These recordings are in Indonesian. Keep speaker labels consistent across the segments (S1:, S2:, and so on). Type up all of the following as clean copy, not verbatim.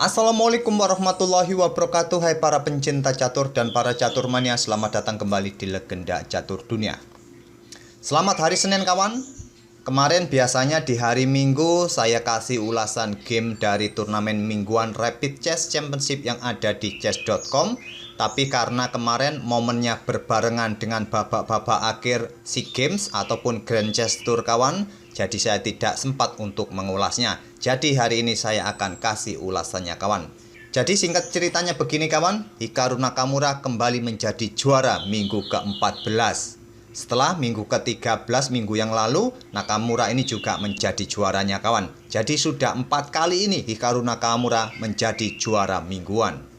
S1: Assalamualaikum warahmatullahi wabarakatuh. Hai para pencinta catur dan para caturmania, selamat datang kembali di Legenda Catur Dunia. Selamat hari Senin kawan. Kemarin biasanya di hari Minggu saya kasih ulasan game dari turnamen mingguan Rapid Chess Championship yang ada di chess.com. Tapi karena kemarin momennya berbarengan dengan babak-babak akhir SEA Games ataupun Grand Chess Tour kawan, jadi saya tidak sempat untuk mengulasnya. Jadi hari ini saya akan kasih ulasannya kawan. Jadi singkat ceritanya begini kawan, Hikaru Nakamura kembali menjadi juara minggu ke-14. Setelah minggu ke-13 minggu yang lalu, Nakamura ini juga menjadi juaranya kawan. Jadi sudah 4 kali ini Hikaru Nakamura menjadi juara mingguan.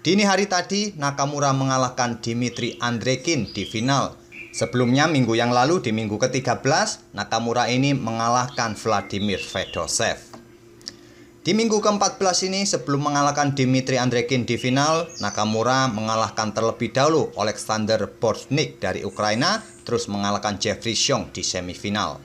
S1: Dini hari tadi Nakamura mengalahkan Dmitry Andreikin di final. Sebelumnya minggu yang lalu di minggu ke-13 Nakamura ini mengalahkan Vladimir Fedosev. Di minggu ke-14 ini sebelum mengalahkan Dmitry Andreikin di final, Nakamura mengalahkan terlebih dahulu Alexander Borshnik dari Ukraina, terus mengalahkan Jeffrey Xiong di semifinal.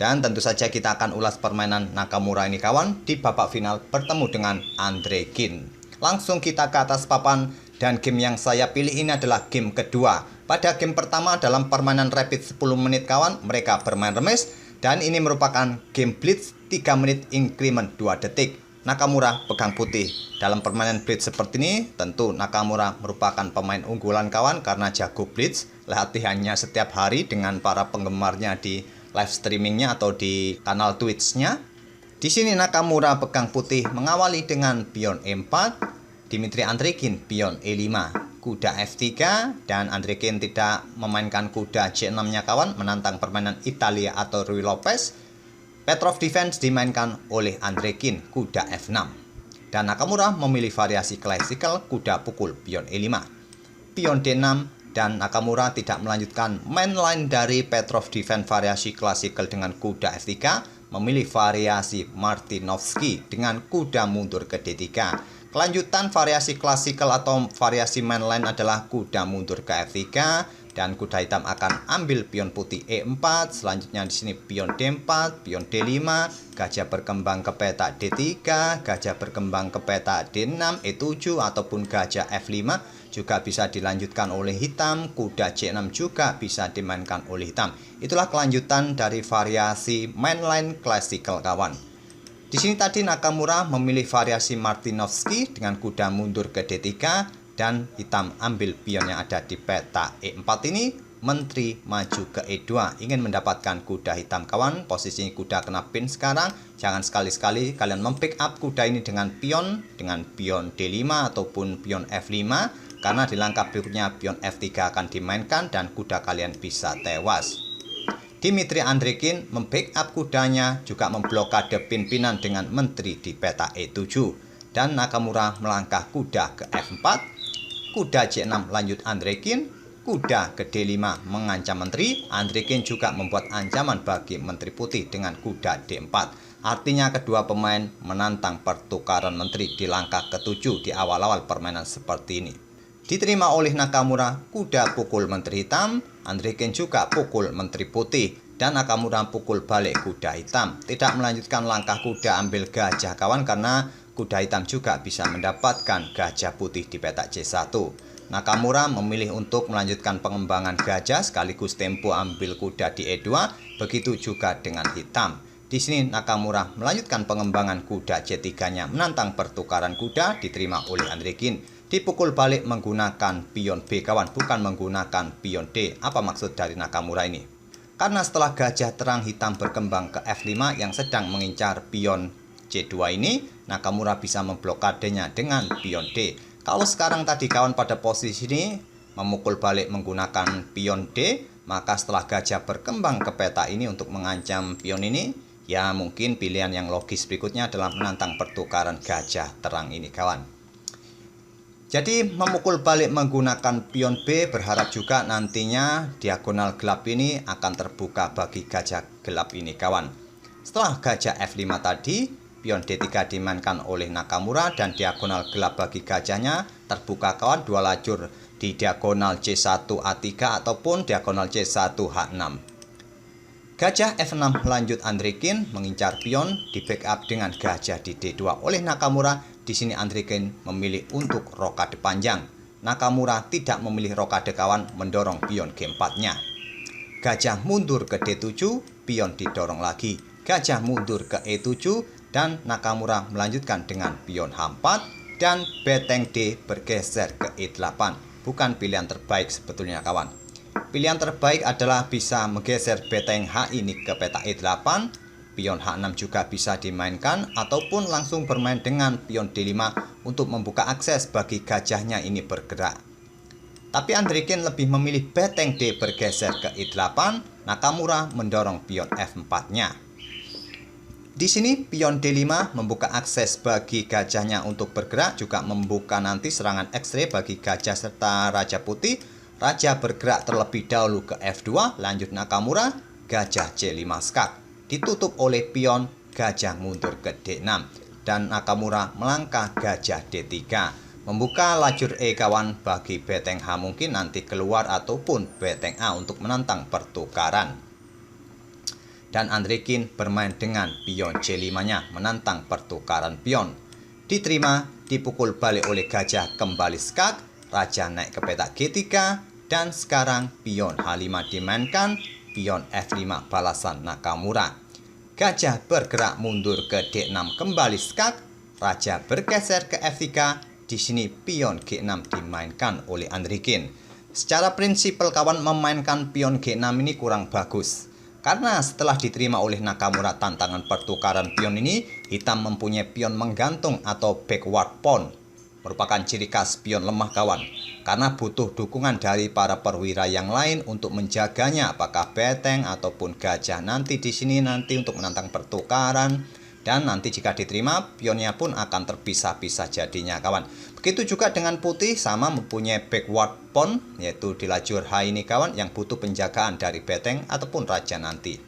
S1: Dan tentu saja kita akan ulas permainan Nakamura ini kawan di babak final bertemu dengan Andreikin. Langsung kita ke atas papan dan game yang saya pilih ini adalah game kedua. Pada game pertama dalam permainan rapid 10 menit kawan, mereka bermain remis dan ini merupakan game blitz 3 menit increment 2 detik. Nakamura pegang putih. Dalam permainan blitz seperti ini, tentu Nakamura merupakan pemain unggulan kawan karena jago blitz. Latihannya setiap hari dengan para penggemarnya di live streamingnya atau di kanal Twitch-nya. Di sini Nakamura pegang putih mengawali dengan pion E4, Dmitry Andreikin pion E5, kuda F3 dan Andreikin tidak memainkan kuda C6-nya kawan, menantang permainan Italia atau Ruy Lopez. Petrov defense dimainkan oleh Andreikin, kuda F6. Dan Nakamura memilih variasi klasikal kuda pukul pion E5, pion D6 dan Nakamura tidak melanjutkan main line dari Petrov defense variasi klasikal dengan kuda F3, memilih variasi Martinovsky dengan kuda mundur ke D3. Kelanjutan variasi klasikal atau variasi mainline adalah kuda mundur ke F3 dan kuda hitam akan ambil pion putih E4. Selanjutnya di sini pion D4, pion D5, gajah berkembang ke peta D3, gajah berkembang ke peta D6, E7 ataupun gajah F5 juga bisa dilanjutkan oleh hitam, kuda C6 juga bisa dimainkan oleh hitam. Itulah kelanjutan dari variasi mainline klasikal kawan. Di sini tadi Nakamura memilih variasi Martinovsky dengan kuda mundur ke D3 dan hitam ambil pion yang ada di peta E4 ini, menteri maju ke E2. Ingin mendapatkan kuda hitam kawan, posisi kuda kena pin sekarang. Jangan sekali-sekali kalian mempick up kuda ini dengan pion D5 ataupun pion F5. Karena di langkah berikutnya pion F3 akan dimainkan dan kuda kalian bisa tewas. Dmitry Andreikin membackup kudanya juga memblokade pin-pinan dengan menteri di peta E7. Dan Nakamura melangkah kuda ke F4, kuda C6 lanjut Andreikin, kuda ke D5 mengancam menteri. Andreikin juga membuat ancaman bagi menteri putih dengan kuda D4. Artinya kedua pemain menantang pertukaran menteri di langkah ke-7 di awal-awal permainan seperti ini. Diterima oleh Nakamura, kuda pukul menteri hitam, Andreikin juga pukul menteri putih, dan Nakamura pukul balik kuda hitam. Tidak melanjutkan langkah kuda ambil gajah kawan karena kuda hitam juga bisa mendapatkan gajah putih di peta C1. Nakamura memilih untuk melanjutkan pengembangan gajah sekaligus tempo ambil kuda di E2, begitu juga dengan hitam. Di sini Nakamura melanjutkan pengembangan kuda C3-nya menantang pertukaran kuda diterima oleh Andreikin. Dipukul balik menggunakan pion B kawan, bukan menggunakan pion D. Apa maksud dari Nakamura ini? Karena setelah gajah terang hitam berkembang ke F5 yang sedang mengincar pion C2 ini, Nakamura bisa memblokadenya dengan pion D. Kalau sekarang tadi kawan pada posisi ini memukul balik menggunakan pion D, maka setelah gajah berkembang ke peta ini untuk mengancam pion ini, ya mungkin pilihan yang logis berikutnya adalah menantang pertukaran gajah terang ini kawan. Jadi memukul balik menggunakan pion B berharap juga nantinya diagonal gelap ini akan terbuka bagi gajah gelap ini kawan. Setelah gajah F5 tadi, pion D3 dimainkan oleh Nakamura dan diagonal gelap bagi gajahnya terbuka kawan, dua lajur di diagonal C1 A3 ataupun diagonal C1 H6. Gajah F6 lanjut Andreikin mengincar pion, di backup dengan gajah di D2 oleh Nakamura Di sini Andrikin memilih untuk rokade panjang. Nakamura tidak memilih rokade kawan, mendorong pion G4-nya. Gajah mundur ke D7, pion didorong lagi. Gajah mundur ke E7 dan Nakamura melanjutkan dengan pion H4 dan beteng D bergeser ke E8. Bukan pilihan terbaik sebetulnya kawan. Pilihan terbaik adalah bisa menggeser beteng H ini ke peta E8. Pion H6 juga bisa dimainkan ataupun langsung bermain dengan pion D5 untuk membuka akses bagi gajahnya ini bergerak. Tapi Andrikin lebih memilih beteng D bergeser ke E8, Nakamura mendorong pion F4-nya. Di sini pion D5 membuka akses bagi gajahnya untuk bergerak, juga membuka nanti serangan X-ray bagi gajah serta Raja Putih. Raja bergerak terlebih dahulu ke F2, lanjut Nakamura, gajah C5 skak. Ditutup oleh pion, gajah mundur ke D6 dan Nakamura melangkah gajah D3, membuka lajur E kawan bagi beteng H mungkin nanti keluar ataupun beteng A untuk menantang pertukaran. Dan Andrikin bermain dengan pion C5-nya menantang pertukaran pion. Diterima, dipukul balik oleh gajah kembali skak, raja naik ke peta G3 dan sekarang pion H5 dimainkan. Pion F5 balasan Nakamura. Gajah bergerak mundur ke D6 kembali skak. Raja bergeser ke F3. Di sini pion G6 dimainkan oleh Andrikin. Secara prinsipal kawan, memainkan pion G6 ini kurang bagus. Karena setelah diterima oleh Nakamura tantangan pertukaran pion ini, hitam mempunyai pion menggantung atau backward pawn. Merupakan ciri khas pion lemah kawan, karena butuh dukungan dari para perwira yang lain untuk menjaganya, apakah beteng ataupun gajah nanti di sini nanti untuk menantang pertukaran. Dan nanti jika diterima, pionnya pun akan terpisah-pisah jadinya kawan. Begitu juga dengan putih, sama mempunyai backward pawn, yaitu di lajur H ini kawan, yang butuh penjagaan dari beteng ataupun raja nanti.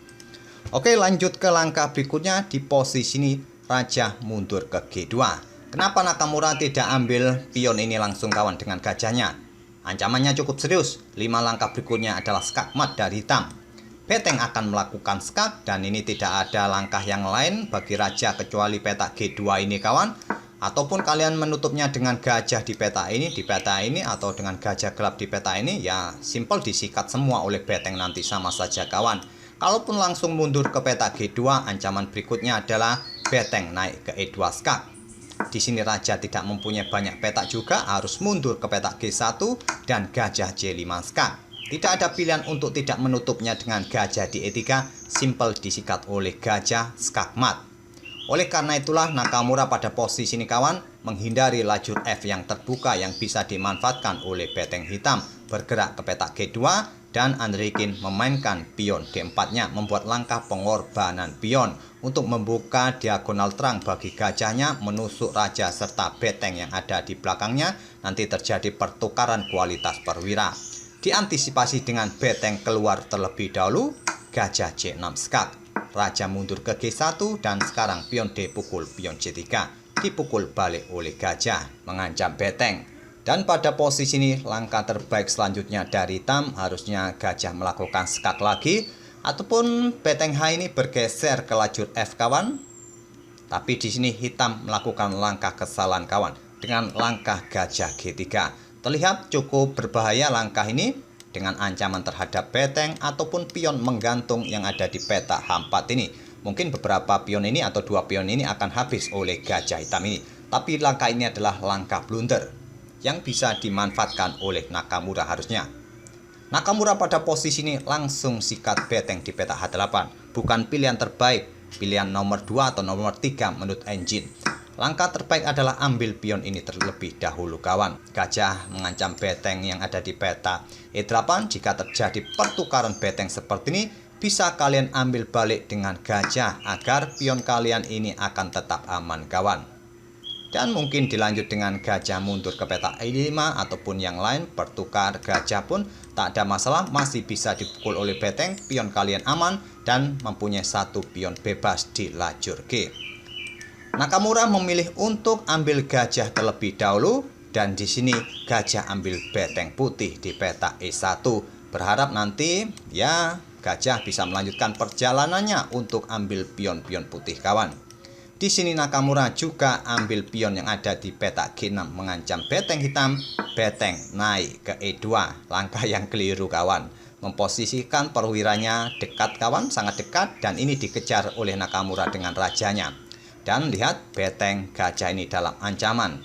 S1: Oke, lanjut ke langkah berikutnya. Di posisi ini raja mundur ke G2. Kenapa Nakamura tidak ambil pion ini langsung kawan dengan gajahnya? Ancamannya cukup serius. 5 langkah berikutnya adalah skakmat dari hitam. Beteng akan melakukan skak dan ini tidak ada langkah yang lain bagi raja kecuali peta G2 ini kawan. Ataupun kalian menutupnya dengan gajah di peta ini atau dengan gajah gelap di peta ini, ya simple disikat semua oleh beteng nanti sama saja kawan. Kalaupun langsung mundur ke peta G2, ancaman berikutnya adalah beteng naik ke E2 skak. Di sini raja tidak mempunyai banyak petak juga, harus mundur ke petak G1 dan gajah C5 skak. Tidak ada pilihan untuk tidak menutupnya dengan gajah di E3, simple disikat oleh gajah skakmat. Oleh karena itulah Nakamura pada posisi ini kawan menghindari lajur F yang terbuka yang bisa dimanfaatkan oleh beteng hitam, bergerak ke petak G2 dan Andrikin memainkan pion D4-nya, membuat langkah pengorbanan pion untuk membuka diagonal terang bagi gajahnya menusuk raja serta beteng yang ada di belakangnya. Nanti terjadi pertukaran kualitas perwira. Diantisipasi dengan beteng keluar terlebih dahulu, gajah C6 skak. Raja mundur ke G1 dan sekarang pion D pukul pion C3. Dipukul balik oleh gajah, mengancam beteng. Dan pada posisi ini langkah terbaik selanjutnya dari hitam, harusnya gajah melakukan skak lagi ataupun beteng H ini bergeser ke lajur F kawan. Tapi di sini hitam melakukan langkah kesalahan kawan dengan langkah gajah G3. Terlihat cukup berbahaya langkah ini dengan ancaman terhadap beteng ataupun pion menggantung yang ada di peta H4 ini. Mungkin beberapa pion ini atau 2 pion ini akan habis oleh gajah hitam ini. Tapi langkah ini adalah langkah blunder yang bisa dimanfaatkan oleh Nakamura harusnya. Nakamura pada posisi ini langsung sikat beteng di peta H8. Bukan pilihan terbaik, pilihan nomor 2 atau nomor 3 menurut engine. Langkah terbaik adalah ambil pion ini terlebih dahulu kawan. Gajah mengancam beteng yang ada di peta E8. Jika terjadi pertukaran beteng seperti ini, bisa kalian ambil balik dengan gajah agar pion kalian ini akan tetap aman kawan. Dan mungkin dilanjut dengan gajah mundur ke peta E5 ataupun yang lain, bertukar gajah pun tak ada masalah, masih bisa dipukul oleh beteng, pion kalian aman dan mempunyai 1 pion bebas di lajur G. Nakamura memilih untuk ambil gajah terlebih dahulu dan di sini gajah ambil beteng putih di peta E1. Berharap nanti ya gajah bisa melanjutkan perjalanannya untuk ambil pion-pion putih kawan. Di sini Nakamura juga ambil pion yang ada di petak G6 mengancam beteng hitam. Beteng naik ke E2. Langkah yang keliru kawan. Memposisikan perwiranya dekat kawan, sangat dekat, dan ini dikejar oleh Nakamura dengan rajanya. Dan lihat beteng gajah ini dalam ancaman.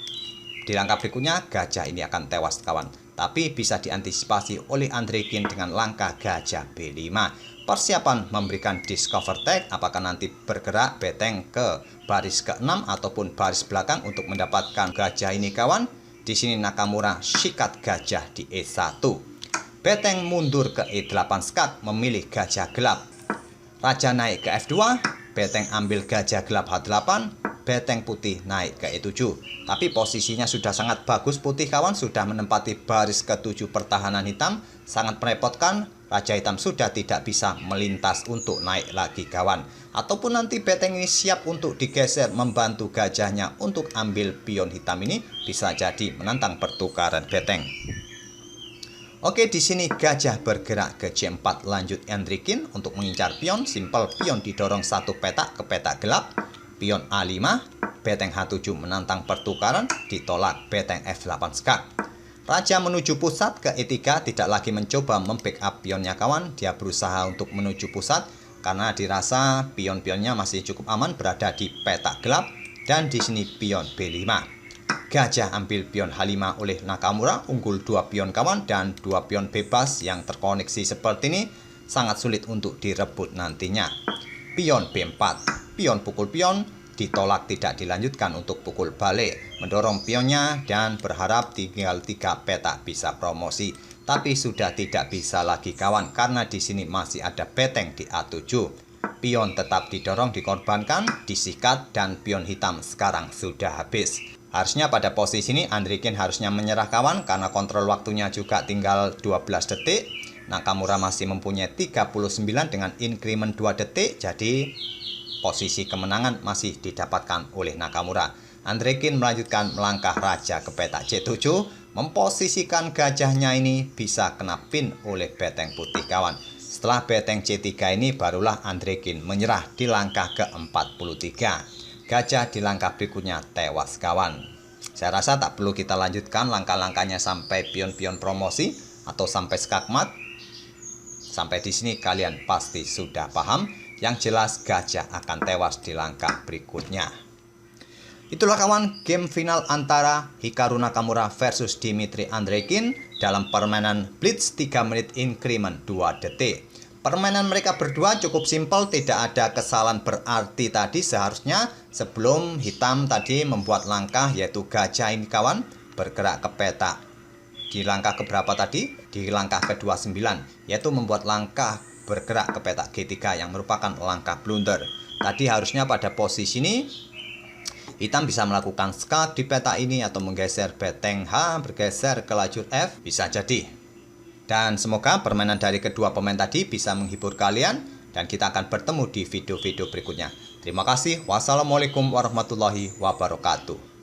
S1: Di langkah berikutnya gajah ini akan tewas kawan. Tapi bisa diantisipasi oleh Andrikin dengan langkah gajah B5. Persiapan memberikan discover tag, apakah nanti bergerak beteng ke baris ke-6 ataupun baris belakang untuk mendapatkan gajah ini kawan. Di sini Nakamura sikat gajah di E1. Beteng mundur ke E8 skak, memilih gajah gelap. Raja naik ke F2, beteng ambil gajah gelap H8, beteng putih naik ke E7. Tapi posisinya sudah sangat bagus putih kawan, sudah menempati baris ke-7 pertahanan hitam. Sangat merepotkan, raja hitam sudah tidak bisa melintas untuk naik lagi kawan. Ataupun nanti beteng ini siap untuk digeser membantu gajahnya untuk ambil pion hitam ini, bisa jadi menantang pertukaran beteng. Oke, di sini gajah bergerak ke C4 lanjut Andrikin untuk mengincar pion. Simpel, pion didorong satu petak ke petak gelap. Pion A5, beteng H7 menantang pertukaran, ditolak beteng F8 skak. Raja menuju pusat ke E3, tidak lagi mencoba membackup pionnya kawan. Dia berusaha untuk menuju pusat karena dirasa pion-pionnya masih cukup aman berada di petak gelap. Dan di sini pion B5. Gajah ambil pion H5 oleh Nakamura, unggul 2 pion kawan dan 2 pion bebas yang terkoneksi seperti ini sangat sulit untuk direbut nantinya. Pion B4, pion pukul pion, ditolak tidak dilanjutkan untuk pukul balik, mendorong pionnya dan berharap tinggal 3 petak bisa promosi. Tapi sudah tidak bisa lagi kawan karena di sini masih ada beteng di A7. Pion tetap didorong, dikorbankan, disikat dan pion hitam sekarang sudah habis. Harusnya pada posisi ini Andrikin harusnya menyerah kawan karena kontrol waktunya juga tinggal 12 detik. Nakamura masih mempunyai 39 dengan increment 2 detik, jadi posisi kemenangan masih didapatkan oleh Nakamura. Andrikin melanjutkan melangkah raja ke petak C7, memposisikan gajahnya ini bisa kena pin oleh beteng putih kawan. Setelah beteng C3 ini barulah Andrikin menyerah di langkah ke-43. Gajah di langkah berikutnya tewas kawan. Saya rasa tak perlu kita lanjutkan langkah-langkahnya sampai pion-pion promosi atau sampai skakmat. Sampai di sini kalian pasti sudah paham. Yang jelas gajah akan tewas di langkah berikutnya. Itulah kawan game final antara Hikaru Nakamura versus Dmitry Andrikin dalam permainan Blitz 3 menit increment 2 detik. Permainan mereka berdua cukup simpel, tidak ada kesalahan berarti tadi. Seharusnya sebelum hitam tadi membuat langkah yaitu gajah ini kawan bergerak ke petak. Di langkah keberapa tadi? Di langkah ke-29 yaitu membuat langkah bergerak ke petak G3 yang merupakan langkah blunder. Tadi harusnya pada posisi ini hitam bisa melakukan skak di petak ini atau menggeser beteng H, bergeser ke lajur F, bisa jadi. Dan semoga permainan dari kedua pemain tadi bisa menghibur kalian dan kita akan bertemu di video-video berikutnya. Terima kasih. Wassalamualaikum warahmatullahi wabarakatuh.